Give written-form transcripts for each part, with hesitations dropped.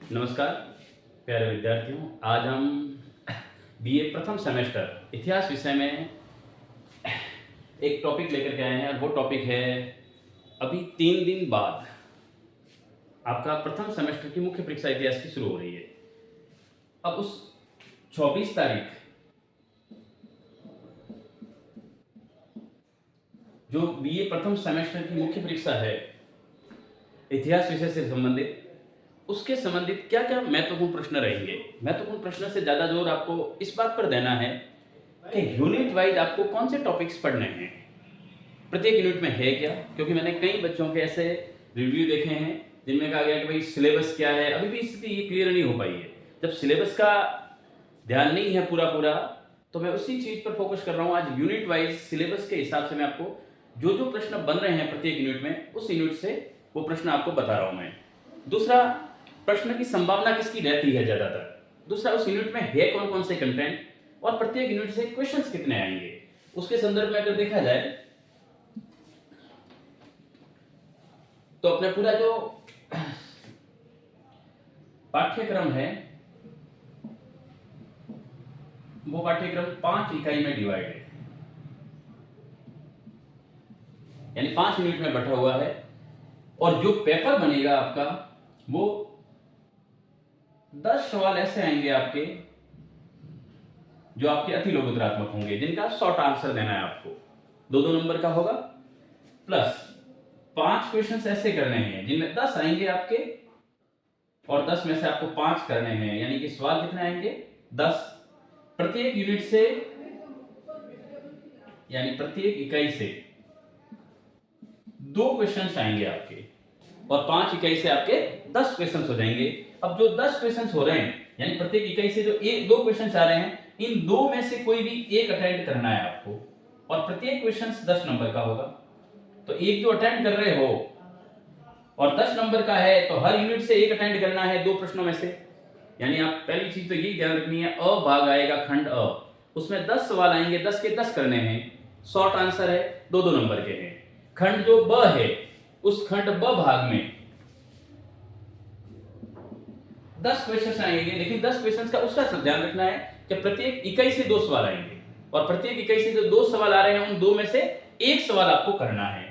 नमस्कार प्यारे विद्यार्थियों। आज हम बीए प्रथम सेमेस्टर इतिहास विषय में एक टॉपिक लेकर के आए हैं और वो टॉपिक है अभी 3 दिन बाद आपका प्रथम सेमेस्टर की मुख्य परीक्षा इतिहास की शुरू हो रही है। अब उस 24 तारीख जो बीए प्रथम सेमेस्टर की मुख्य परीक्षा है इतिहास विषय से संबंधित, उसके संबंधित क्या क्या महत्वपूर्ण प्रश्न रहेंगे। महत्वपूर्ण प्रश्न से ज़्यादा जोर आपको इस बात पर देना है कि यूनिट वाइज आपको कौन से टॉपिक्स पढ़ने हैं, प्रत्येक यूनिट में है क्या। क्योंकि मैंने कई बच्चों के ऐसे रिव्यू देखे हैं जिनमें कहा गया कि भाई सिलेबस क्या है, अभी भी स्थिति ये क्लियर नहीं हो पाई है। जब सिलेबस का ध्यान नहीं है पूरा तो मैं उसी चीज़ पर फोकस कर रहा हूँ। आज यूनिट वाइज सिलेबस के हिसाब से मैं आपको जो जो प्रश्न बन रहे हैं प्रत्येक यूनिट में, उस यूनिट से वो प्रश्न आपको बता रहा हूँ मैं। दूसरा, प्रश्न की संभावना किसकी रहती है ज़्यादातर। दूसरा, उस यूनिट में है कौन कौन से कंटेंट और प्रत्येक यूनिट से क्वेश्चंस कितने आएंगे, उसके संदर्भ में अगर देखा जाए तो अपना पूरा जो पाठ्यक्रम है वो पाठ्यक्रम 5 इकाई में डिवाइड है, यानी 5 यूनिट में बटा हुआ है। और जो पेपर बनेगा आपका वो 10 सवाल ऐसे आएंगे आपके जो आपके अति लोकोत्तरात्मक होंगे, जिनका शॉर्ट आंसर देना है आपको। 2-2 नंबर का होगा, प्लस 5 क्वेश्चंस ऐसे करने हैं जिनमें 10 आएंगे आपके और 10 में से आपको 5 करने हैं, यानी कि सवाल कितने आएंगे 10। प्रत्येक यूनिट से यानी प्रत्येक इकाई से 2 क्वेश्चंस आएंगे आपके और 5 इकाई से आपके 10 क्वेश्चंस हो जाएंगे। अब जो 10 क्वेश्चंस हो रहे हैं, यानी प्रत्येक इकाई से जो 1-2 क्वेश्चंस आ रहे हैं, इन 2 में से कोई भी एक अटेंड करना है आपको और प्रत्येक क्वेश्चंस 10 नंबर का होगा। तो एक जो अटेंड कर रहे हो और 10 नंबर का है तो हर यूनिट से एक अटेंड करना है 2 प्रश्नों में से। यानी आप पहली चीज तो यही ध्यान रखनी है, अ भाग आएगा खंड अ, उसमें 10 सवाल आएंगे, 10 के 10 करने हैं, शॉर्ट आंसर है, 2-2 नंबर के हैं। खंड जो ब है उस खंड ब भाग में 10 क्वेश्चंस आएंगे, लेकिन 10 क्वेश्चंस का उसका ध्यान रखना है कि प्रत्येक इकाई से 2 सवाल आएंगे और प्रत्येक इकाई से जो 2 सवाल आ रहे हैं उन 2 में से एक सवाल आपको करना है।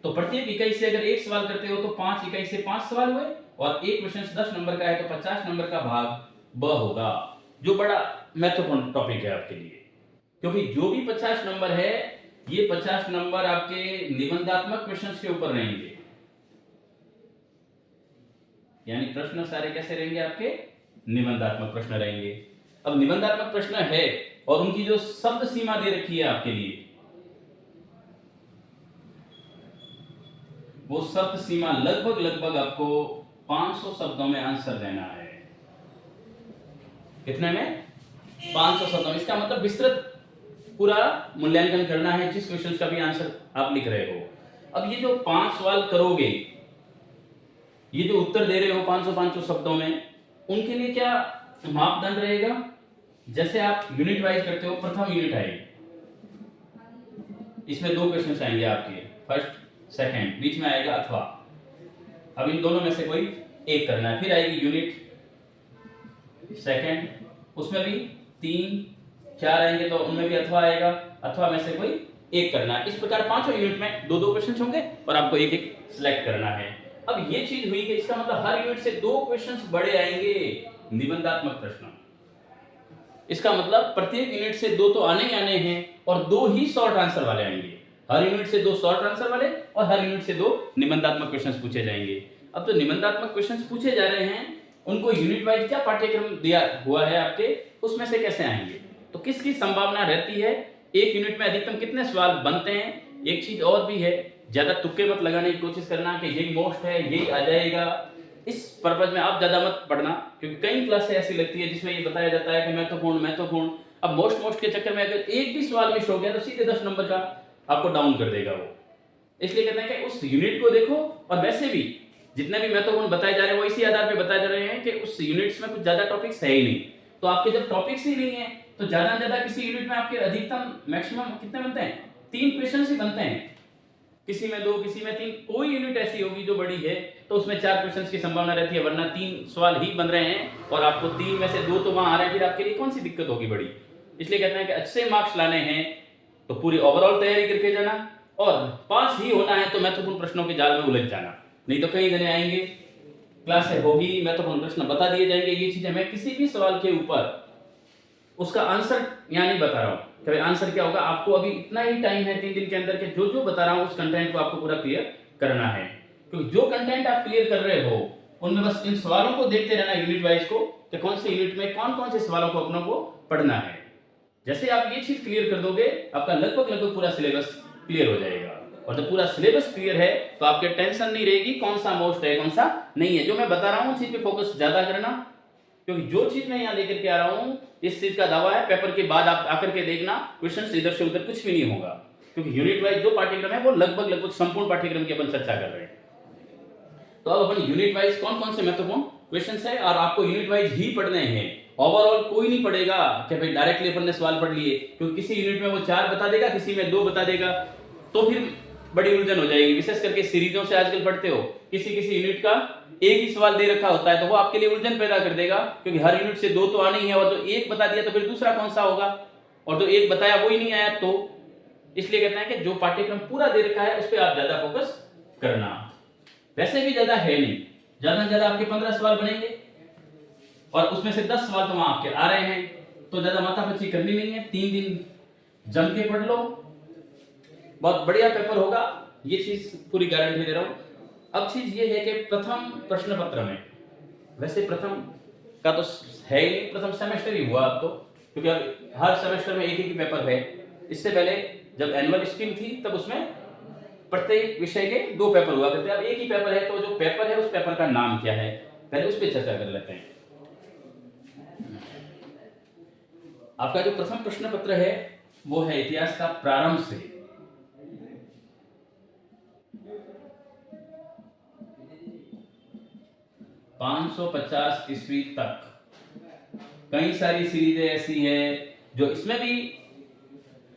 तो प्रत्येक इकाई से अगर एक सवाल करते हो तो 5 इकाई से 5 सवाल हुए और एक क्वेश्चन 10 नंबर का है तो 50 नंबर का भाग ब होगा, जो बड़ा महत्वपूर्ण टॉपिक है आपके लिए। क्योंकि जो भी 50 नंबर है ये 50 नंबर आपके निबंधात्मक क्वेश्चंस के ऊपर रहेंगे, यानी प्रश्न सारे कैसे रहेंगे आपके निबंधात्मक प्रश्न रहेंगे। अब निबंधात्मक प्रश्न है और उनकी जो शब्द सीमा दे रखी है आपके लिए, वो शब्द सीमा लगभग आपको 500 शब्दों में आंसर देना है। कितने में? 500 शब्दों में। इसका मतलब विस्तृत पूरा मूल्यांकन करना है जिस क्वेश्चन का भी आंसर आप लिख रहे हो। अब ये जो 5 सवाल करोगे, ये जो उत्तर दे रहे हो 500 शब्दों में, उनके लिए क्या मापदंड रहेगा? जैसे आप यूनिट वाइज करते हो, प्रथम यूनिट आएगी, इसमें 2 क्वेश्चन आएंगे आपके, फर्स्ट सेकंड, बीच में आएगा अथवा। अब इन दोनों में से कोई एक करना है। फिर आएगी यूनिट सेकंड, उसमें भी 3-4 आएंगे तो उनमें भी अथवा आएगा, अथवा में से कोई एक करना है। इस प्रकार 5 यूनिट में 2-2 क्वेश्चन होंगे और आपको एक एक सिलेक्ट करना है। अब ये चीज हुई कि इसका मतलब हर यूनिट से 2 क्वेश्चंस बड़े आएंगे निबंधात्मक प्रश्न। इसका मतलब प्रत्येक यूनिट से 2 तो आने ही आने हैं और 2 ही शॉर्ट आंसर वाले आएंगे। हर यूनिट से 2 शॉर्ट आंसर वाले और हर यूनिट से 2 निबंधात्मक क्वेश्चंस पूछे जाएंगे। अब जो निबंधात्मक क्वेश्चंस पूछे जा रहे हैं उनको यूनिट वाइज क्या पाठ्यक्रम दिया हुआ है आपके, उसमें से कैसे आएंगे, तो किसकी संभावना रहती है, एक यूनिट में अधिकतम कितने सवाल बनते हैं। एक चीज और भी है, ज्यादा तुक्के मत लगाने की कोशिश करना कि यही मोस्ट है यही आ जाएगा, इस पर्पज में आप ज्यादा मत पढ़ना। क्योंकि कई क्लासें ऐसी लगती है जिसमें ये बताया जाता है कि महत्वपूर्ण। अब मोस्ट के चक्कर में अगर एक भी सवाल मिस हो गया तो सीधे 10 नंबर का आपको डाउन कर देगा वो। इसलिए कहते हैं कि उस यूनिट को देखो, और वैसे भी जितने भी महत्वपूर्ण बताए जा रहे हैं वो इसी आधार पे बताए जा रहे हैं कि उस यूनिट्स में कुछ ज्यादा टॉपिक्स है ही नहीं। तो आपके जब टॉपिक्स ही नहीं है तो ज्यादा किसी यूनिट में आपके अधिकतम मैक्सिमम कितने बनते हैं, 3 क्वेश्चन ही बनते हैं। किसी में 2, किसी में 3, कोई यूनिट ऐसी होगी जो बड़ी है तो उसमें 4 क्वेश्चंस की संभावना रहती है, वरना 3 सवाल ही बन रहे हैं और आपको 3 में से 2 तो वहां आ रहे हैं, फिर आपके लिए कौन सी दिक्कत होगी बड़ी। इसलिए कहते हैं कि अच्छे मार्क्स लाने हैं तो पूरी ओवरऑल तैयारी करके जाना, और पास ही होना है तो महत्वपूर्ण प्रश्नों के जाल में उलझ जाना, नहीं तो कई जने आएंगे, क्लास होगी, महत्वपूर्ण प्रश्न बता दिए जाएंगे, ये चीजें मैं किसी भी सवाल के ऊपर उसका आंसर यहाँ नहीं बता रहा हूँ कि भाई आंसर क्या होगा, आपको अभी इतना ही टाइम है 3 दिन के अंदर के जो जो बता रहा हूँ उस कंटेंट को आपको पूरा क्लियर करना है, क्योंकि जो कंटेंट आप क्लियर कर रहे हो उनमें बस इन सवालों को देखते रहना यूनिट वाइज को, कि कौन से यूनिट में कौन कौन से सवालों को अपनों को पढ़ना है। जैसे आप ये चीज क्लियर कर दोगे आपका लगभग पूरा सिलेबस क्लियर हो जाएगा, और जब पूरा सिलेबस क्लियर है तो आपके टेंशन नहीं रहेगी कौन सा मोस्ट है कौन सा नहीं है। जो मैं बता रहा हूँ उस चीज पे फोकस ज्यादा करना, क्योंकि जो चीज मैं यहाँ लेकर के आ रहा हूँ इस चीज का दावा है, पेपर के बाद आप आकर के देखना क्वेश्चंस इधर से उधर कुछ भी नहीं होगा, क्योंकि यूनिट वाइज जो पाठ्यक्रम है वो लगभग संपूर्ण पाठ्यक्रम की अपन चर्चा कर रहे हैं। तो अब अपन यूनिट वाइज कौन कौन से महत्वपूर्ण क्वेश्चंस है और आपको यूनिट वाइज ही पढ़ने हैं, ओवरऑल कोई नहीं पढ़ेगा कि भाई डायरेक्टली अपन ने सवाल पढ़ लिए, क्योंकि किसी यूनिट में वो 4 बता देगा, किसी में 2 बता देगा, तो फिर बड़ी उलझन हो जाएगी। विशेष करके सीरीजों से आजकल पढ़ते हो, किसी किसी यूनिट का एक ही सवाल दे रखा होता है तो वो आपके लिए उलझन पैदा कर देगा, क्योंकि हर यूनिट से 2 तो आनी ही है, और जो एक बता दिया तो फिर दूसरा कौन सा होगा, और जो एक बताया वो ही नहीं आया तो। इसलिए कहते हैं कि जो पाठ्यक्रम पूरा दे रखा है उस पर आप ज्यादा फोकस करना। वैसे भी ज्यादा है नहीं, ज्यादा से ज्यादा आपके 15 सवाल बनेंगे और उसमें से 10 सवाल तो वहां आपके आ रहे हैं, तो ज्यादा माथापच्ची करनी नहीं है, 3 दिन जम के पढ़ लो, बहुत बढ़िया पेपर होगा, ये चीज पूरी गारंटी दे रहा हूं। अब चीज ये है कि प्रथम प्रश्न पत्र में, वैसे प्रथम का तो है ही नहीं, प्रथम सेमेस्टर ही हुआ अब तो, क्योंकि अब हर सेमेस्टर में एक ही पेपर है। इससे पहले जब एनुअल स्ट्रीम थी तब उसमें प्रत्येक विषय के 2 पेपर हुआ करते, अब एक ही पेपर है, तो जो पेपर है उस पेपर का नाम क्या है पहले उस पर चर्चा कर लेते हैं। आपका जो प्रथम प्रश्न पत्र है वो है इतिहास का प्रारंभ से 550 ईस्वी तक। कई सारी सीरीजें ऐसी है जो इसमें भी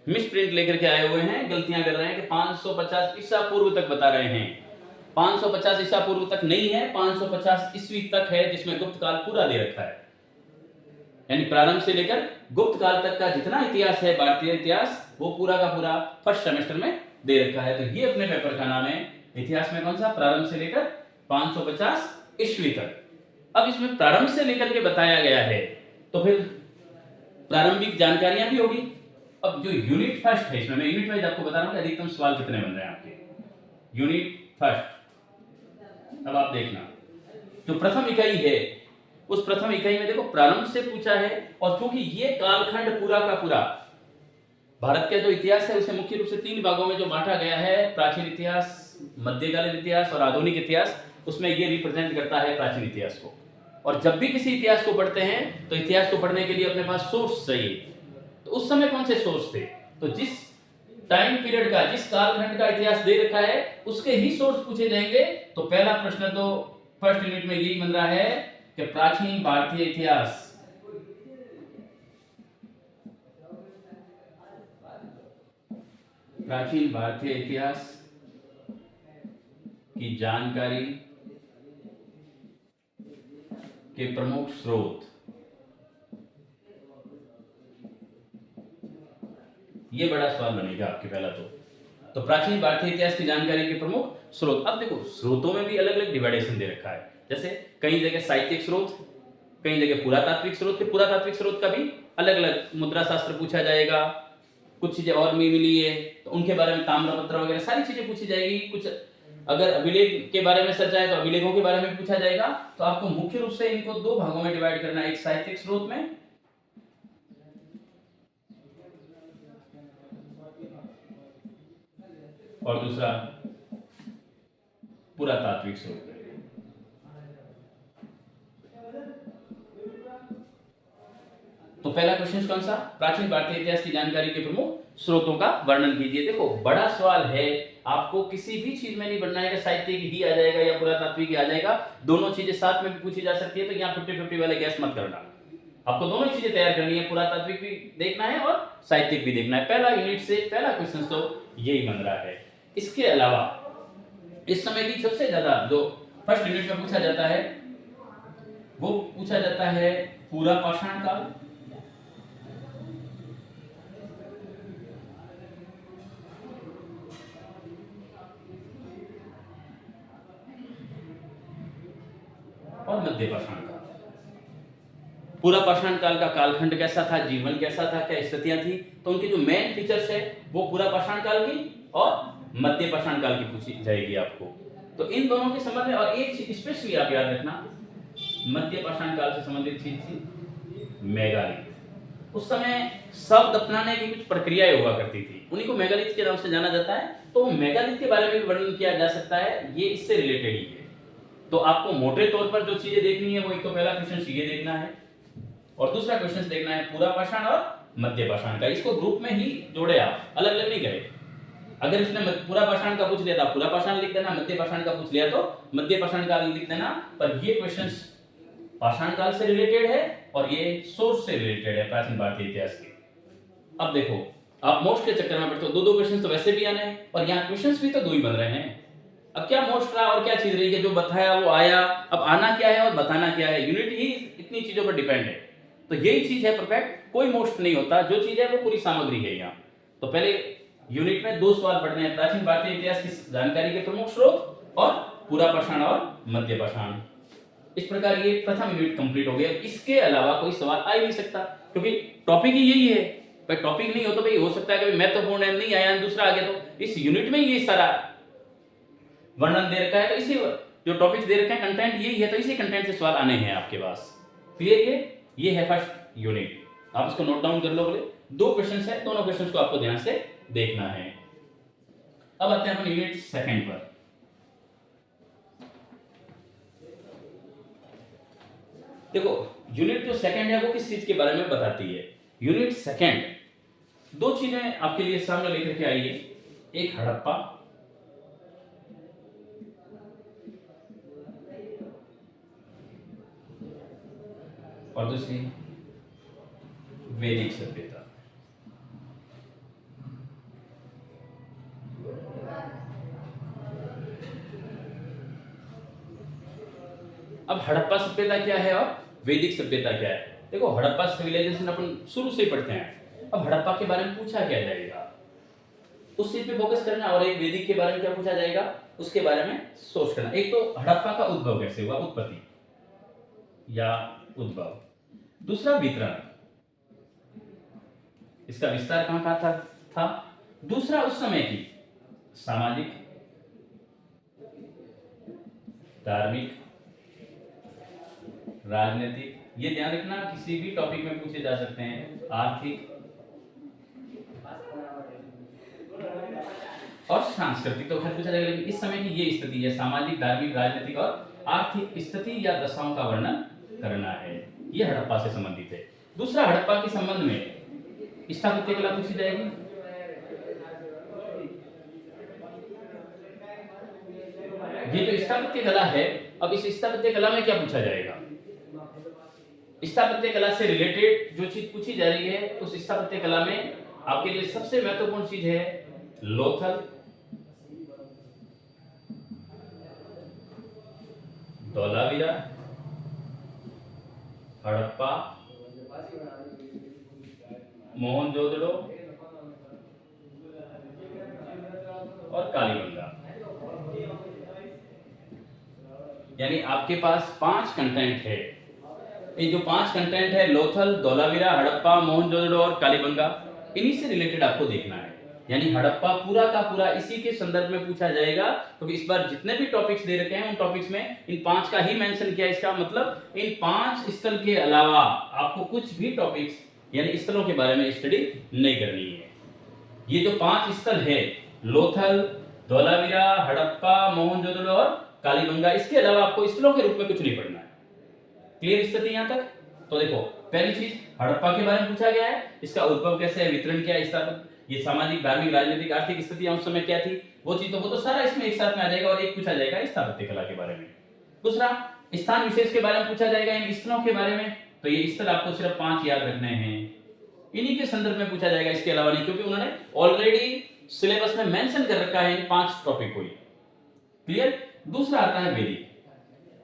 मिस प्रिंट लेकर के आए हुए हैं, गलतियां कर रहे हैं कि 550 ईसा पूर्व तक बता रहे हैं। 550 ईसा पूर्व तक नहीं है, 550 ईस्वी तक है, जिसमें गुप्त काल पूरा दे रखा है, यानी प्रारंभ से लेकर गुप्त काल तक का जितना इतिहास है भारतीय इतिहास वो पूरा का पूरा फर्स्ट सेमेस्टर में दे रखा है। तो ये अपने पेपर का नाम है इतिहास में कौन सा, प्रारंभ से लेकर 550 ईस्वी तक। अब इसमें प्रारंभ से लेकर के बताया गया है तो फिर प्रारंभिक जानकारियां भी होगी। अब जो यूनिट फर्स्ट है, इसमें मैं यूनिट वाइज आपको बता रहा हूं कि अधिकतम सवाल कितने बन रहे हैं आपके यूनिट फर्स्ट। अब आप देखना जो प्रथम इकाई है उस प्रथम इकाई में देखो प्रारंभ से पूछा है, और क्योंकि ये कालखंड पूरा का पूरा भारत का जो इतिहास है उसे मुख्य रूप से 3 भागों में जो बांटा गया है, प्राचीन इतिहास, मध्यकालीन इतिहास और आधुनिक इतिहास, उसमें ये रिप्रेजेंट करता है प्राचीन इतिहास को। और जब भी किसी इतिहास को पढ़ते हैं तो इतिहास को पढ़ने के लिए अपने पास सोर्स चाहिए, तो उस समय कौन से सोर्स थे, तो जिस टाइम पीरियड का, जिस कालखंड का इतिहास दे रखा है उसके ही सोर्स पूछे जाएंगे। तो पहला प्रश्न तो फर्स्ट यूनिट में यही बन रहा है कि प्राचीन भारतीय इतिहास, प्राचीन भारतीय इतिहास की जानकारी के प्रमुख स्रोत, ये बड़ा सवाल बनेगा आपके पहला। तो प्राचीन भारतीय इतिहास की जानकारी के प्रमुख स्रोत। अब देखो स्रोतों में भी अलग अलग डिवाइडेशन दे रखा है, जैसे कई जगह साहित्यिक स्रोत, कई जगह पुरातात्विक स्रोत। फिर पुरातात्विक स्रोत का भी अलग अलग मुद्रा शास्त्र पूछा जाएगा, कुछ चीजें और भी मिली है तो उनके बारे में ताम्रपत्र वगैरह सारी चीजें पूछी जाएगी। कुछ अगर अभिलेख के बारे में चर्चा है तो अभिलेखों के बारे में पूछा जाएगा। तो आपको मुख्य रूप से इनको 2 भागों में डिवाइड करना है, एक साहित्यिक स्रोत में और दूसरा पुरातात्विक स्रोत में। तो पहला क्वेश्चन कौन सा, प्राचीन भारतीय इतिहास की जानकारी के प्रमुख स्रोतों का वर्णन कीजिए। देखो बड़ा सवाल है, आपको किसी भी चीज में नहीं बनना है कि साहित्यिक ही आ जाएगा या पुरातात्विक ही आ जाएगा, दोनों चीजें साथ में भी पूछी जा सकती है। तो यहाँ 50-50 वाले गैस मत करना, आपको दोनों चीजें तैयार करनी है, पुरातात्विक भी देखना है और साहित्यिक भी देखना है। पहला यूनिट से पहला क्वेश्चन तो यही बन रहा है। इसके अलावा इस समय की सबसे ज्यादा जो फर्स्ट यूनिट में पूछा जाता है वो पूछा जाता है पूरा पाषाण काल, और मध्य पाषाण काल। पूरा पाषाण काल का कालखंड कैसा था, जीवन कैसा था, क्या स्थितियां थी, तो उनकी जो मेन फीचर्स है वो पूरा पाषाण काल की और मध्य पाषाण काल की पूछी जाएगी आपको। तो इन दोनों के संबंध में और एक चीज स्पेशली आप याद रखना, मध्य पाषाण काल से संबंधित चीज थी मेगालिथ। उस समय शब्द अपनाने की कुछ प्रक्रियाएं हुआ करती थी, उन्हीं को मेगालिथ के नाम से जाना जाता है। तो मेगालिथ के बारे में भी वर्णन किया जा सकता है, ये इससे रिलेटेड ही है। तो आपको मोटे तौर पर जो चीजें देखनी है वो एक तो पहला क्वेश्चन ये देखना है और दूसरा क्वेश्चन देखना है पूरा पाषाण और मध्य पाषाण का। इसको ग्रुप में ही जोड़े, आप अलग अलग नहीं करे। अगर इसने पूरा पाषाण का पूछ लिया था पूरा पाषाण लिख देना, मध्य पाषाण का पूछ लिया तो मध्य पाषाण का लिख देना। पर ये क्वेश्चंस पाषाण काल से रिलेटेड है और ये सोर्स से रिलेटेड है, प्राचीन भारतीय इतिहास के। अब देखो, आप मोस्ट के चक्कर में पड़ते हो, दो क्वेश्चन तो वैसे भी आने हैं और यहाँ क्वेश्चंस भी तो दो ही बन रहे हैं। अब क्या मोस्ट रहा और क्या चीज रही है, जो बताया वो आया। अब आना क्या है और बताना क्या है, यूनिट ही इतनी चीजों पर डिपेंड है। तो यही चीज है परफेक्ट, कोई मोस्ट नहीं होता, जो चीज है वो पूरी सामग्री है यहाँ। तो पहले यूनिट में दो सवाल पढ़ने हैं, प्राचीन भारतीय इतिहास की जानकारी के प्रमुख स्रोत और पूरा पाषाण और मध्य पाषाण। इस प्रकार ये प्रथम यूनिट कंप्लीट हो गया। इसके अलावा कोई सवाल आ ही नहीं सकता क्योंकि टॉपिक ही यही है। भाई टॉपिक नहीं हो तो भाई हो सकता है कि महत्वपूर्ण है नहीं आया दूसरा आ गया, तो इस यूनिट में ये सारा वर्णन दे रखा है। तो इसी जो टॉपिक्स दे रखे हैं कंटेंट यही है, तो इसी कंटेंट से सवाल आने हैं आपके पास। क्लियर? ये है फर्स्ट यूनिट, आप इसको नोट डाउन कर लो। बोले दो क्वेश्चंस है, दोनों क्वेश्चंस को आपको ध्यान से देखना है। अब आते हैं अपन यूनिट सेकंड पर। देखो यूनिट जो सेकंड है वो किस चीज के बारे में बताती है। यूनिट सेकंड दो चीजें आपके लिए सामने लेकर के आई है, एक हड़प्पा और दूसरी वैदिक सभ्यता। अब हड़प्पा सभ्यता क्या है और वैदिक सभ्यता क्या है। देखो हड़प्पा सिविलाइजेशन अपन शुरू से ही पढ़ते हैं। अब हड़प्पा के बारे में पूछा क्या जाएगा उस चीज पे फोकस करना, और एक वैदिक के बारे में क्या पूछा जाएगा उसके बारे में सोच करना। एक तो हड़प्पा का उद्भव कैसे हुआ, उत्पत्ति या उद्भव, दूसरा वितरण, इसका विस्तार कहां था, दूसरा उस समय की सामाजिक, धार्मिक, राजनीतिक, ये ध्यान रखना किसी भी टॉपिक में पूछे जा सकते हैं, आर्थिक और सांस्कृतिक तो खैर पूछा जाएगा, लेकिन इस समय की ये स्थिति है सामाजिक, धार्मिक, राजनीतिक और आर्थिक स्थिति या दशाओं का वर्णन करना है। ये हड़प्पा से संबंधित है। दूसरा हड़प्पा के संबंध में स्थापत्य कला पूछी जाएगी। ये जो स्थापत्य कला है, अब इस स्थापत्य कला में क्या पूछा जाएगा, स्थापत्य कला से रिलेटेड जो चीज पूछी जा रही है उस स्थापत्य कला में आपके लिए सबसे महत्वपूर्ण चीज है लोथल, धोलावीरा, हड़प्पा, मोहनजोदड़ो और कालीबंगा। यानी आपके पास 5 कंटेंट है। ये जो 5 कंटेंट है लोथल, धोलावीरा, हड़प्पा, मोहनजोदड़ो और कालीबंगा, इन्हीं से रिलेटेड आपको देखना है। यानी हड़प्पा पूरा का पूरा इसी के संदर्भ में पूछा जाएगा, क्योंकि इस बार जितने भी टॉपिक्स दे रखे हैं उन टॉपिक्स में इन 5 का ही मेंशन किया। इसका मतलब इन 5 स्थल के अलावा आपको कुछ भी टॉपिक्स यानी स्थलों के बारे में स्टडी नहीं करनी है। ये जो 5 स्थल है लोथल, धोलावीरा, हड़प्पा, मोहनजोदड़ो और कालीबंगा, इसके अलावा आपको स्थलों के रूप में कुछ नहीं पढ़ना है। क्लियर स्थिति यहां तक? तो देखो पहली चीज हड़प्पा के बारे में पूछा गया है, इसका उद्भव कैसे है, वितरण क्या है, ये सामाजिक, धार्मिक, राजनीतिक, आर्थिक स्थितियां उस समय क्या थी, वो चीज तो वो तो सारा इसमें एक साथ में आ जाएगा। और एक पूछा जाएगा स्थापत्य कला के बारे में। दूसरा स्थान विशेष के बारे में पूछा जाएगा, इन स्थलों के बारे में। तो ये स्थल आपको सिर्फ 5 याद रखने हैं, इन्हीं के संदर्भ में पूछा जाएगा, इसके अलावा नहीं, क्योंकि उन्होंने ऑलरेडी सिलेबस में मेंशन कर रखा है इन 5 टॉपिक को। क्लियर। दूसरा आता है वैदिक।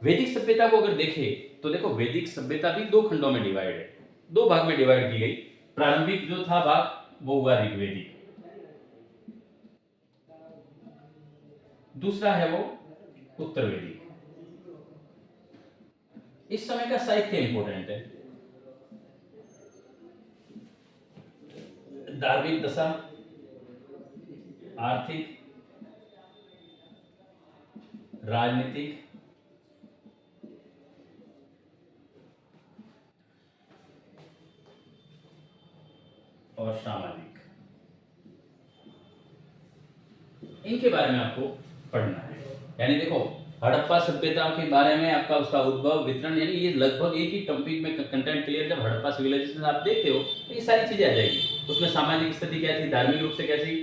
वैदिक सभ्यता को अगर देखें तो देखो वैदिक सभ्यता भी 2 खंडों में डिवाइड है, 2 भाग में डिवाइड की गई। प्रारंभिक जो था भाग वो हुआ ऋग्वेदिक, दूसरा है वो उत्तर वैदिक। इस समय का साहित्य इंपॉर्टेंट है। धार्मिक दशा, आर्थिक, राजनीतिक, और सामाजिक, इनके बारे में आपको पढ़ना है। यानी देखो हड़प्पा सभ्यता के बारे में आपका उसका उद्भव, वितरण, यानी ये लगभग एक ही टॉपिक में कंटेंट क्लियर। जब हड़प्पा सिविलाइजेशन आप देखते हो तो ये सारी चीजें आ जाएगी। उसमें सामाजिक स्थिति क्या थी, धार्मिक रूप से कैसी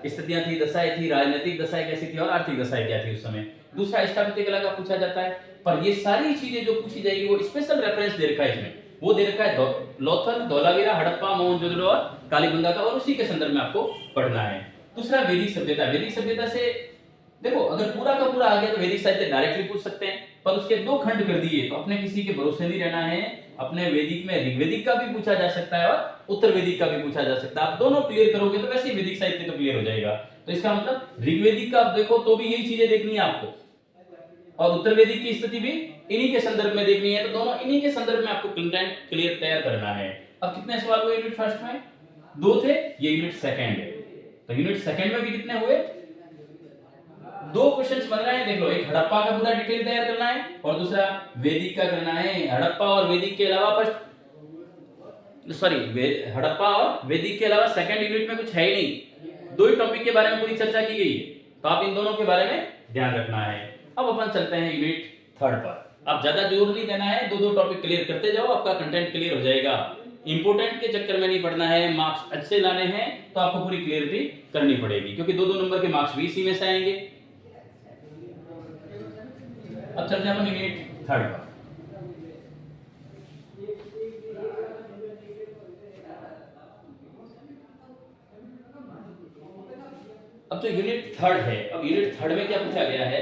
स्थितियां थी, दशाएं थी, राजनीतिक दशाएं कैसी थी और आर्थिक दशाएं क्या थी उस समय। दूसरा स्थापत्य कला का पूछा जाता है, पर ये सारी चीजें जो पूछी जाएगी वो स्पेशल रेफरेंस दे रखा है इसमें। वो दे रखा है लोथल, धौलावीरा, हड़प्पा, मोहनजोदड़ो और कालीबंगा का, और उसी के संदर्भ में आपको पढ़ना है। दूसरा वैदिक सभ्यता। वैदिक सभ्यता से देखो अगर पूरा का पूरा आ गया तो वैदिक साहित्य डायरेक्टली पूछ सकते हैं, पर उसके 2 खंड कर दिए तो अपने किसी के भरोसे नहीं रहना है। अपने वैदिक में ऋग्वेदिक का भी पूछा जा सकता है और उत्तर वैदिक का भी पूछा जा सकता है। आप दोनों क्लियर करोगे तो वैसे ही वैदिक साहित्य तो क्लियर हो जाएगा। तो इसका मतलब ऋग्वेदिक का आप देखो तो भी यही चीजें देखनी है आपको, और उत्तर वैदिक की स्थिति भी इन्हीं के संदर्भ में देखनी है। तो दोनों इन्हीं के संदर्भ में आपको कंटेंट क्लियर तैयार करना है। अब कितने सवाल हुए यूनिट फर्स्ट में? 2 थे, ये यूनिट सेकंड है। तो यूनिट सेकंड में भी कितने हुए? 2 क्वेश्चंस बन रहे हैं। देख लो, एक हड़प्पा का पूरा डिटेल तैयार करना है और दूसरा वैदिक का करना है। हड़प्पा और वैदिक के अलावा हड़प्पा और वैदिक के अलावा सेकंड यूनिट में कुछ है ही नहीं। 2 ही टॉपिक के बारे में पूरी चर्चा की गई है, तो आप इन दोनों के बारे में ध्यान रखना है। अब अपन चलते हैं यूनिट थर्ड पर। अब ज्यादा जोर नहीं देना है, 2 टॉपिक क्लियर करते जाओ, आपका कंटेंट क्लियर हो जाएगा। इंपोर्टेंट के चक्कर में नहीं पढ़ना है, मार्क्स अच्छे लाने हैं तो आपको पूरी क्लियरिटी करनी पड़ेगी, क्योंकि 2 नंबर के मार्क्स भी इसी में से आएंगे। अब चलते हैं अपन यूनिट थर्ड पर। अब जो यूनिट थर्ड है, अब यूनिट थर्ड में क्या पूछा गया है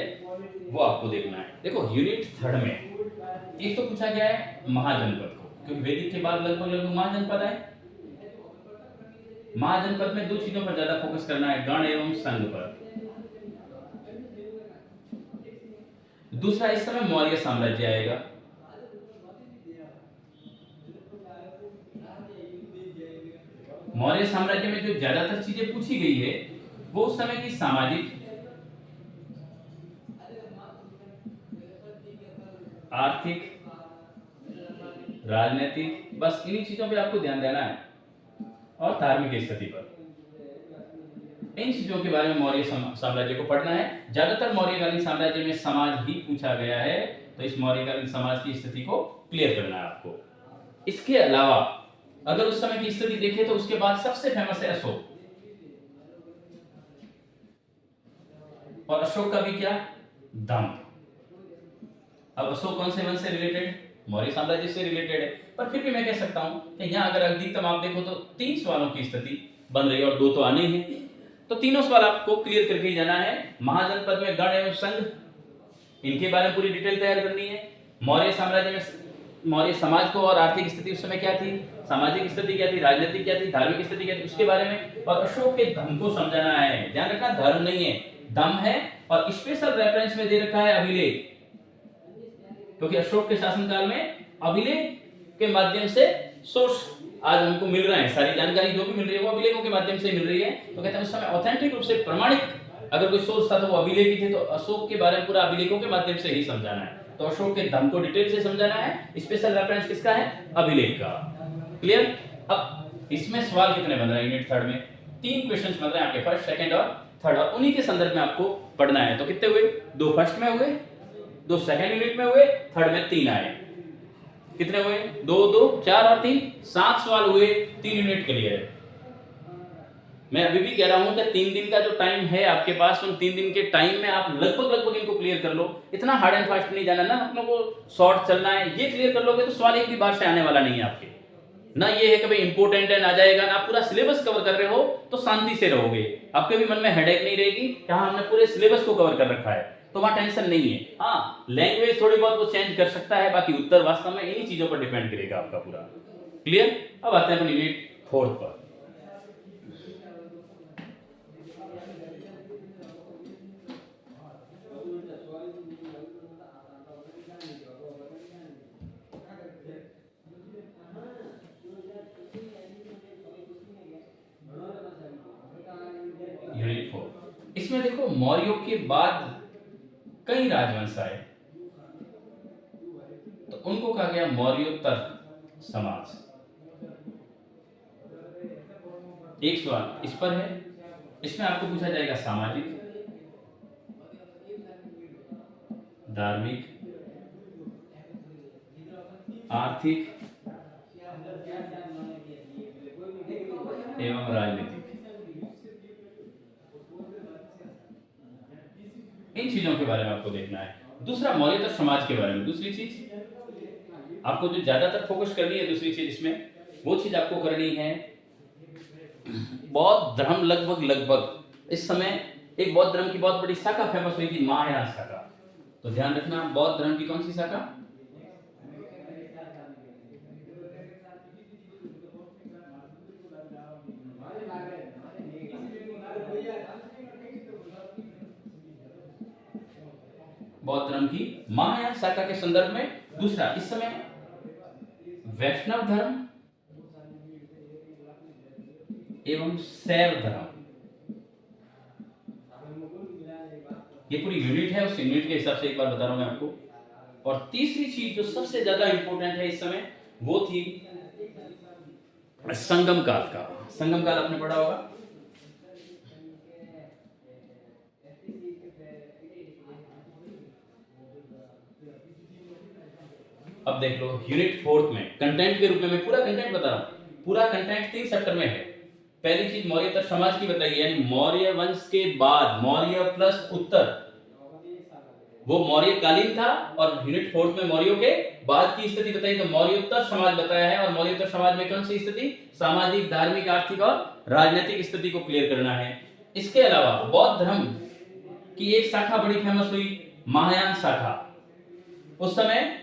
वो आपको देखना है। देखो यूनिट थर्ड में एक तो पूछा गया है महाजनपद को, क्योंकि वैदिक के बाद लगभग महाजनपद है। महाजनपद में 2 चीजों पर ज्यादा फोकस करना है, गण एवं संघ पर। दूसरा, इस समय मौर्य साम्राज्य आएगा। मौर्य साम्राज्य में जो ज्यादातर चीजें पूछी गई है वो उस समय की सामाजिक, आर्थिक, राजनीतिक, बस इन्हीं चीजों पे आपको ध्यान देना है, और धार्मिक स्थिति पर। इन चीजों के बारे में मौर्य साम्राज्य को पढ़ना है। ज्यादातर मौर्यकालीन साम्राज्य में समाज ही पूछा गया है, तो इस मौर्यकालीन समाज की स्थिति को क्लियर करना है आपको। इसके अलावा अगर उस समय की स्थिति देखें तो उसके बाद सबसे फेमस है अशोक, और अशोक का भी क्या, दंभ। अब अशोक कौन से वंश से रिलेटेड? मौर्य साम्राज्य से रिलेटेड है, पर फिर भी मैं कह सकता हूं कि यहाँ अगर अधिकतम आप देखो तो 3 सवालों की स्थिति बन रही है और 2 तो आने ही हैं, तो तीनों सवाल आपको क्लियर करके ही जाना है। महाजनपद में गण एवं संघ, इनके बारे में पूरी डिटेल तैयार करनी है। मौर्य साम्राज्य में मौर्य समाज को और आर्थिक स्थिति उस समय क्या थी, सामाजिक स्थिति क्या थी, राजनीतिक क्या थी, धार्मिक स्थिति क्या थी, उसके बारे में। और अशोक के धर्म को समझाना है। ध्यान रखना, धर्म नहीं है, दम है, और स्पेशल रेफरेंस में दे रखा है अभिलेख, क्योंकि अशोक के शासनकाल में अभिलेख के माध्यम से सोर्स आज हमको मिल रहा है। सारी जानकारी जो भी मिल रही है वो अभिलेखों के माध्यम से मिल रही है। तो कहते हैं उस समय ऑथेंटिक रूप से प्रमाणिक अगर कोई सोर्स था तो वो अभिलेख ही थे। तो अशोक के बारे में पूरा अभिलेखों के माध्यम से ही समझाना है। तो अशोक के धर्म को डिटेल से समझाना है। स्पेशल रेफरेंस किसका है? अभिलेख का। क्लियर। अब इसमें सवाल कितने बन रहे हैं यूनिट थर्ड में? 3 क्वेश्चंस बन रहे हैं आपके, फर्स्ट, सेकंड और थर्ड, और उन्हीं के संदर्भ में आपको पढ़ना है। तो कितने हुए? 2 फर्स्ट में हुए, 2 सेकंड यूनिट में हुए, थर्ड में 3 आए। कितने हुए? 2 2 4 और 3, 7 सवाल हुए, 3 यूनिट क्लियर है। मैं अभी भी कह रहा हूं कि 3 दिन का जो टाइम है आपके पास, उन 3 दिन के टाइम में आप लगभग इनको क्लियर कर लो। इतना हार्ड एंड फास्ट नहीं जाना ना, अपनों को शॉर्ट चलना है। ये क्लियर कर लोगे तो सवाल एक भी बार से आने वाला नहीं है आपके। ना ये है कि भाई इंपॉर्टेंट है ना जाएगा, ना पूरा सिलेबस कवर कर रहे हो तो शांति से रहोगे, आपके भी मन में हेडेक नहीं रहेगी कि हाँ हमने पूरे सिलेबस को कवर कर रखा है, तो वहां टेंशन नहीं है। हाँ लैंग्वेज थोड़ी बहुत वो चेंज कर सकता है, बाकी उत्तर वास्तव में इन्हीं चीजों पर डिपेंड करेगा आपका पूरा। क्लियर? अब आते हैं अपन यूनिट 4 पर। यूनिट 4, इसमें देखो मौर्यों के बाद कई राजवंश आए, तो उनको कहा गया मौर्योत्तर समाज। एक सवाल इस पर है, इसमें आपको पूछा जाएगा सामाजिक, धार्मिक, आर्थिक एवं राजनीतिक, इन चीजों के बारे में आपको देखना है। दूसरा मौर्योत्तर समाज के बारे में, दूसरी चीज आपको जो ज्यादातर फोकस करनी है, दूसरी चीज इसमें वो चीज आपको करनी है, बौद्ध धर्म लगभग इस समय एक बौद्ध धर्म की बहुत बड़ी शाखा फेमस हुई थी, महायान शाखा। तो ध्यान रखना बौद्ध धर्म की कौन सी शाखा? बौद्ध धर्म की महायान शाखा के संदर्भ में। दूसरा इस समय वैष्णव धर्म एवं शैव धर्म, ये पूरी यूनिट है, उस यूनिट के हिसाब से एक बार बता रहा हूं मैं आपको। और तीसरी चीज जो सबसे ज्यादा इंपॉर्टेंट है इस समय, वो थी संगम काल का। संगम काल आपने पढ़ा होगा। अब देख लो यूनिट 4 में कंटेंट के रूप में मैं पूरा कंटेंट बता रहा हूं, पूरा कंटेंट 3 चैप्टर में है। पहली चीज मौर्योत्तर समाज की बताइए, यानी मौर्य वंश के बाद, मौर्य प्लस उत्तर, वो मौर्य कालीन था, और यूनिट 4 में मौर्यों के बाद की स्थिति बताई, तो मौर्योत्तर समाज बताया है। और मौर्योत्तर समाज में कौन सी स्थिति? सामाजिक, धार्मिक, आर्थिक और राजनीतिक स्थिति को क्लियर करना है। इसके अलावा बौद्ध धर्म की एक शाखा बड़ी फेमस हुई, महायान शाखा। उस समय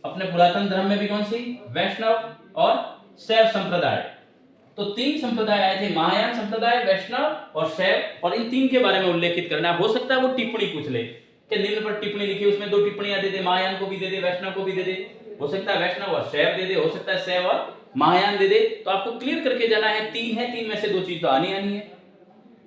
अपने पुरातन धर्म में भी कौन सी? वैष्णव और शैव संप्रदाय। तो 3 संप्रदाय आए थे, महायान संप्रदाय, वैष्णव और शैव, और इन 3 के बारे में उल्लेखित करना है। हो सकता है वो टिप्पणी पूछ ले कि निम्न पर टिप्पणी लिखी, उसमें 2 टिप्पणियां दे दे, महायान को भी दे दे, वैष्णव को भी दे दे। हो सकता है वैष्णव और शैव दे दे, हो सकता है शैव और महायान दे दे। तो आपको क्लियर करके जाना है 3 है, 3 में से 2 चीज तो आनी है।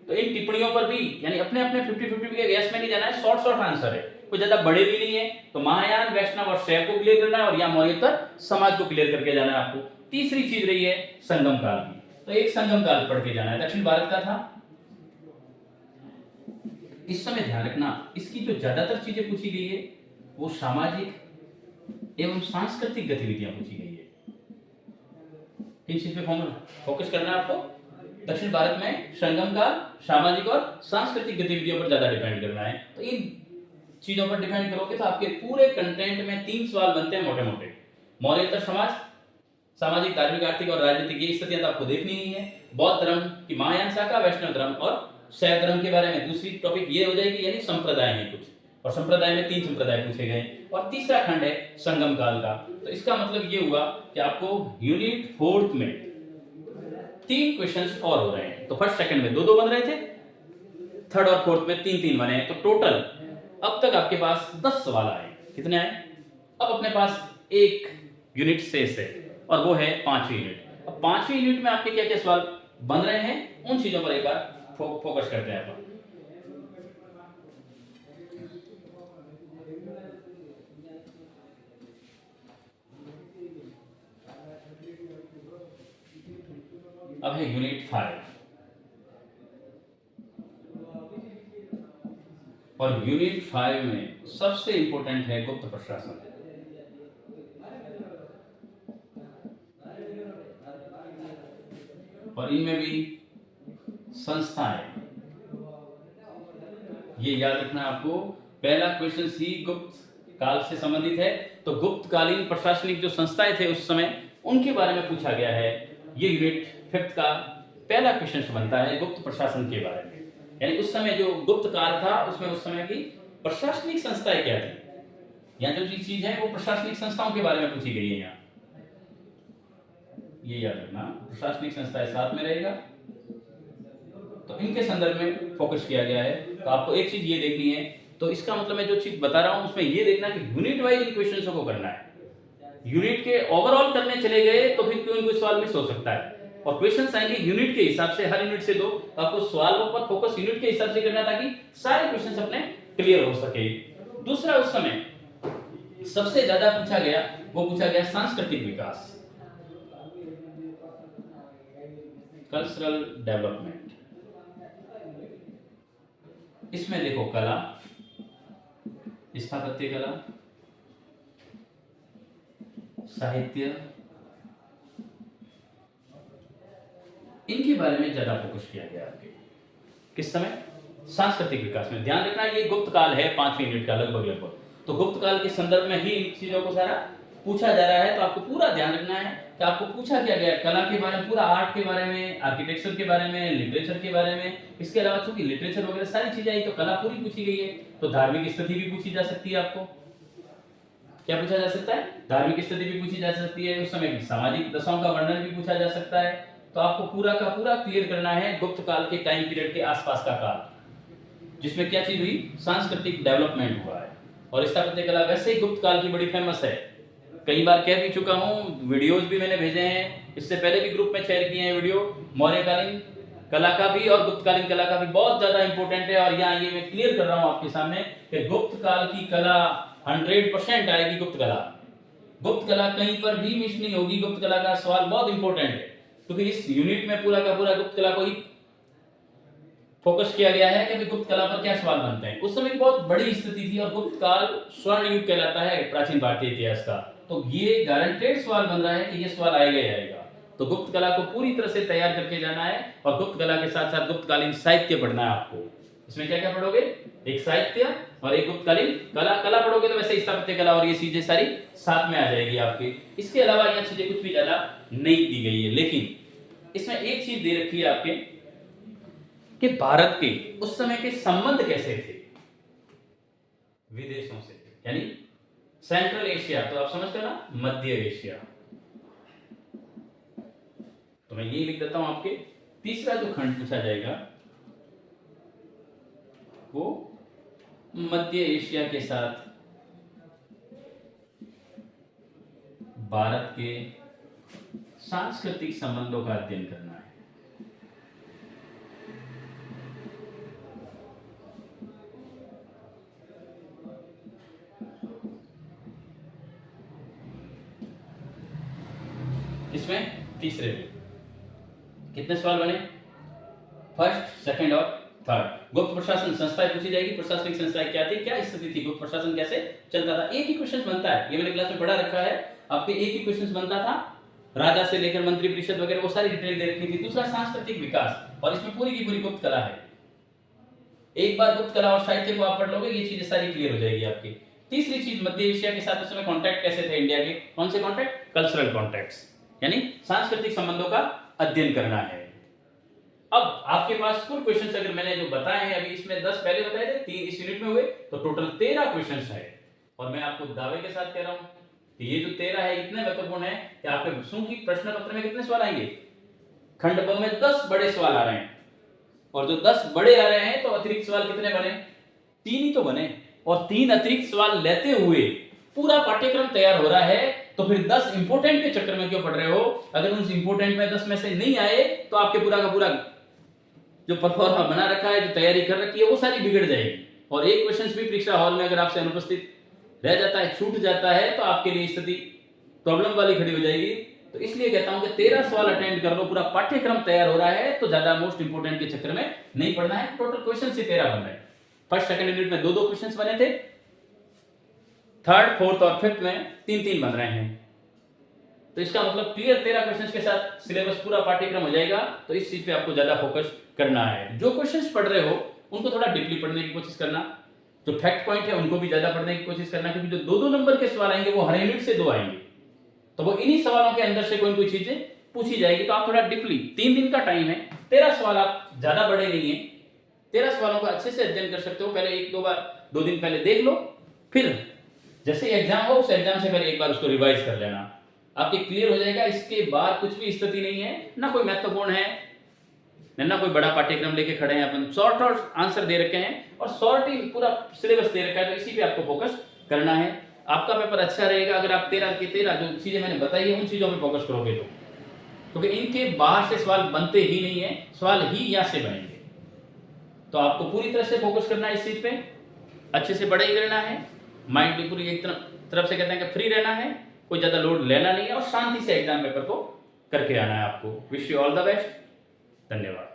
तो इन टिप्पणियों पर भी, यानी अपने अपने 50-50 के गैस में नहीं जाना है, शॉर्ट आंसर है, कोई ज्यादा बड़े भी नहीं है। तो महायान, वैष्णव और शैव को क्लियर करना है, और यहाँ मौर्योत्तर समाज को क्लियर करके जाना है आपको। तीसरी चीज रही है संगम काल की, तो एक संगम काल पढ़ के जाना है, दक्षिण भारत का था। इस समय ध्यान रखना, इसकी जो ज्यादातर चीजें पूछी गई है वो सामाजिक एवं सांस्कृतिक गतिविधियां पूछी गई है। किन चीज पे फोकस करना है आपको? दक्षिण भारत में संगम काल, सामाजिक और सांस्कृतिक गतिविधियों पर ज्यादा डिपेंड करना है। तो इन चीजों पर डिपेंड करोगे तो आपके पूरे कंटेंट में 3 सवाल बनते हैं मोटे मोटे। मौर्योत्तर समाज, सामाजिक, धार्मिक, आर्थिक और राजनीतिक, ये स्थितियां तो आपको देखनी ही है। बौद्ध धर्म की महायान शाखा, वैष्णव धर्म और शैव धर्म के बारे में दूसरी टॉपिक ये हो जाएगी, यानी संप्रदाय है कुछ, और संप्रदाय में 3 संप्रदाय पूछे गए। और तीसरा खंड है संगम काल का। तो इसका मतलब ये हुआ कि आपको यूनिट 4 में 3 क्वेश्चंस और हो रहे हैं। तो फर्स्ट सेकंड में 2-2 बन रहे थे, थर्ड और फोर्थ में 3-3 बने हैं। तो टोटल अब तक आपके पास 10 सवाल आए। कितने आए? अब अपने पास एक यूनिट शेष है, और वो है 5वीं यूनिट। अब 5वीं यूनिट में आपके क्या क्या सवाल बन रहे हैं, उन चीजों पर एक बार फोकस करते हैं अपन। अब है यूनिट 5, और यूनिट 5 में सबसे इंपॉर्टेंट है गुप्त प्रशासन। और इनमें भी संस्थाएं, ये याद रखना आपको। पहला क्वेश्चन ही गुप्त काल से संबंधित है। तो गुप्तकालीन प्रशासनिक जो संस्थाएं थे उस समय, उनके बारे में पूछा गया है। ये यूनिट 5 का पहला क्वेश्चन बनता है गुप्त प्रशासन के बारे में, यानी उस समय जो गुप्त काल था उसमें उस समय की प्रशासनिक संस्थाएं क्या थी, यहाँ जो चीज है वो प्रशासनिक संस्थाओं के बारे में पूछी गई है। यहाँ ये याद रखना, प्रशासनिक संस्थाएं साथ में रहेगा, तो इनके संदर्भ में फोकस किया गया है। तो आपको एक चीज ये देखनी है, तो इसका मतलब मैं जो चीज बता रहा हूं उसमें ये देखना कि यूनिट वाइज इन क्वेश्चंस को करना है। यूनिट के ओवरऑल करने चले गए तो फिर कोई सवाल मिस हो सकता है, और क्वेश्चंस आएंगे यूनिट के हिसाब से, हर यूनिट से दो, तो आपको सवालों पर फोकस यूनिट के हिसाब से करना ताकि सारे क्वेश्चंस अपने क्लियर हो सके। दूसरा, उस समय सबसे ज्यादा पूछा गया वो पूछा गया सांस्कृतिक विकास, कल्चरल डेवलपमेंट। इसमें देखो कला, स्थापत्य कला, साहित्य, इनके बारे में ज्यादा फोकस किया गया आपके किस समय, सांस्कृतिक विकास में। ध्यान रखना ये गुप्त काल है 5वीं यूनिट का लगभग, तो गुप्त काल के संदर्भ में ही इन चीजों को सारा पूछा जा रहा है। तो आपको पूरा ध्यान रखना है कि आपको पूछा क्या गया, कला के बारे में, पूरा आर्ट के बारे में, आर्किटेक्चर के बारे में, लिटरेचर के बारे में। इसके अलावा चूंकि लिटरेचर वगैरह सारी चीजें आई तो कला पूरी पूछी गई है, तो धार्मिक स्थिति भी पूछी जा सकती है। आपको क्या पूछा जा सकता है, धार्मिक स्थिति भी पूछी जा सकती है, उस समय की सामाजिक दशाओं का वर्णन भी पूछा जा सकता है। तो आपको पूरा का पूरा क्लियर करना है गुप्त काल के टाइम पीरियड के आसपास का काल, जिसमें क्या चीज हुई, सांस्कृतिक डेवलपमेंट हुआ है। और स्थापत्य कला वैसे ही गुप्त काल की बड़ी फेमस है, कई बार कह भी चुका हूं, वीडियोस भी मैंने भेजे हैं, इससे पहले भी ग्रुप में शेयर किए हैं वीडियो। मौर्यकालीन कला का भी और गुप्तकालीन कला का भी बहुत ज्यादा इंपॉर्टेंट है, और यहाँ ये मैं क्लियर कर रहा हूं आपके सामने कि गुप्त काल की कला 100% आएगी। गुप्त कला कहीं पर भी मिस नहीं होगी। गुप्त कला का सवाल बहुत इंपॉर्टेंट है, क्योंकि इस यूनिट में पूरा का पूरा गुप्त कला को ही फोकस किया गया है कि गुप्त कला पर क्या सवाल बनते हैं। उस समय की बहुत बड़ी स्थिति थी, और गुप्त काल स्वर्ण युग कहलाता है प्राचीन भारतीय इतिहास का। तो ये गारंटेड सवाल बन रहा है कि ये सवाल आएगा ही आएगा। तो गुप्त कला को पूरी तरह से तैयार करके जाना है, और गुप्त कला के साथ साथ गुप्तकालीन साहित्य पढ़ना है आपको। इसमें क्या क्या पढ़ोगे, एक साहित्य और एक गुप्तकालीन कला। कला पढ़ोगे तो वैसे स्थापत्य कला और ये चीजें सारी साथ में आ जाएगी आपकी। इसके अलावा यह चीजें कुछ भी ज्यादा नहीं दी गई है, लेकिन इसमें एक चीज दे रखी है आपके कि भारत के उस समय के संबंध कैसे थे विदेशों से, यानी सेंट्रल एशिया, तो आप समझते हो ना, मध्य एशिया। तो मैं ये लिख देता हूं आपके। तीसरा जो खंड पूछा जाएगा वो मध्य एशिया के साथ भारत के सांस्कृतिक संबंधों का अध्ययन करना है। इसमें तीसरे में कितने सवाल बने, फर्स्ट, सेकंड और थर्ड। गुप्त प्रशासन संस्थाएं पूछी जाएगी, प्रशासनिक संस्थाएं क्या थी, क्या स्थिति थी, गुप्त प्रशासन कैसे चलता था। एक ही क्वेश्चन बनता है, ये मैंने क्लास में पढ़ा रखा है आपके, एक ही क्वेश्चन बनता था, राजा से लेकर मंत्री परिषद वगैरह वो सारी डिटेल दे रखी थी। दूसरा सांस्कृतिक विकास, और इसमें पूरी की पूरी गुप्त कला है। एक बार गुप्त कला और साहित्य को आप पढ़ लोगे, ये चीजें सारी क्लियर हो जाएगी आपकी। तीसरी चीज, मध्य एशिया के साथ उस समय कॉन्टैक्ट कैसे थे इंडिया के, कौन से कॉन्टैक्ट, कल्चरल कॉन्टैक्ट्स, यानी सांस्कृतिक संबंधों का अध्ययन करना है। अब आपके पास कुल क्वेश्चंस अगर मैंने जो बताए हैं अभी, इसमें 10 पहले बताए थे, 3 इस यूनिट में हुए, तो टोटल 13 क्वेश्चंस है। और मैं आपको दावे के साथ कह रहा हूं कि ये जो 13 है इतने महत्वपूर्ण है कि आपके विषयों की प्रश्न पत्र में कितने सवाल आएंगे, खंड ब में 10 बड़े सवाल आ रहे हैं, और जो 10 बड़े आ रहे हैं तो अतिरिक्त सवाल कितने बने, 3 ही तो बने, और 3 अतिरिक्त सवाल लेते हुए पूरा पाठ्यक्रम तैयार हो रहा है। तो फिर 10 इंपोर्टेंट के चक्कर में क्यों पढ़ रहे हो। अगर उन इंपोर्टेंट में 10 में से नहीं आए तो आपके पूरा का पूरा जो परफॉर्मा बना रखा है, जो तैयारी कर रखी है, वो सारी बिगड़ जाएगी। और एक क्वेश्चन भी परीक्षा हॉल में अगर आपसे अनुपस्थित रह जाता है, छूट जाता है, तो आपके लिए स्थिति प्रॉब्लम वाली खड़ी हो जाएगी। तो इसलिए कहता हूं कि 13 सवाल अटेंड कर लो, पूरा पाठ्यक्रम तैयार हो रहा है, तो ज्यादा मोस्ट इंपोर्टेंट के चक्कर में नहीं पढ़ना है। टोटल क्वेश्चन से 13 बन रहे हैं। फर्स्ट सेकंड यूनिट में 2-2 क्वेश्चन बने थे, थर्ड, फोर्थ और फिफ्थ में 3-3 बन रहे हैं। तो इसका मतलब क्लियर 13 क्वेश्चंस के साथ सिलेबस पूरा पाठ्यक्रम हो जाएगा। तो इस चीज पे आपको ज्यादा फोकस करना है। जो क्वेश्चंस पढ़ रहे हो उनको थोड़ा डीपली पढ़ने की कोशिश करना, जो फैक्ट पॉइंट है उनको भी ज्यादा पढ़ने की कोशिश करना, क्योंकि जो 2-2 नंबर के सवाल आएंगे वो हर यूनिट से 2 आएंगे। तो वो इन्हीं सवालों के अंदर से कोई कोई चीजें पूछी जाएगी। तो आप थोड़ा डीपली, 3 दिन का टाइम है, 13 सवाल, आप ज्यादा बड़े नहीं है, 13 सवालों का अच्छे से अध्ययन कर सकते हो। पहले 2 दिन पहले देख लो, फिर जैसे एग्जाम हो उस एग्जाम से पहले एक बार उसको रिवाइज कर लेना, आपके क्लियर हो जाएगा। इसके बाद कुछ भी स्थिति नहीं है, ना कोई महत्वपूर्ण है, ना कोई बड़ा पाठ्यक्रम लेके खड़े हैं अपन, शॉर्ट और आंसर दे रखे हैं और शॉर्ट ही पूरा सिलेबस दे रखा है, तो इसी पे आपको फोकस करना है। आपका पेपर अच्छा रहेगा अगर आप 13 के 13 जो चीजें मैंने बताई है उन चीजों पे फोकस करोगे तो, क्योंकि इनके बाहर से सवाल बनते ही नहीं है, सवाल ही यहाँ से बनेंगे। तो आपको पूरी तरह से फोकस करना है इस चीज पे, अच्छे से पढ़ाई करना है, माइंड भी पूरी एक तरफ से कहते हैं कि फ्री रहना है, कोई ज्यादा लोड लेना नहीं है और शांति से एग्जाम पेपर को करके आना है आपको। Wish you all the best, धन्यवाद।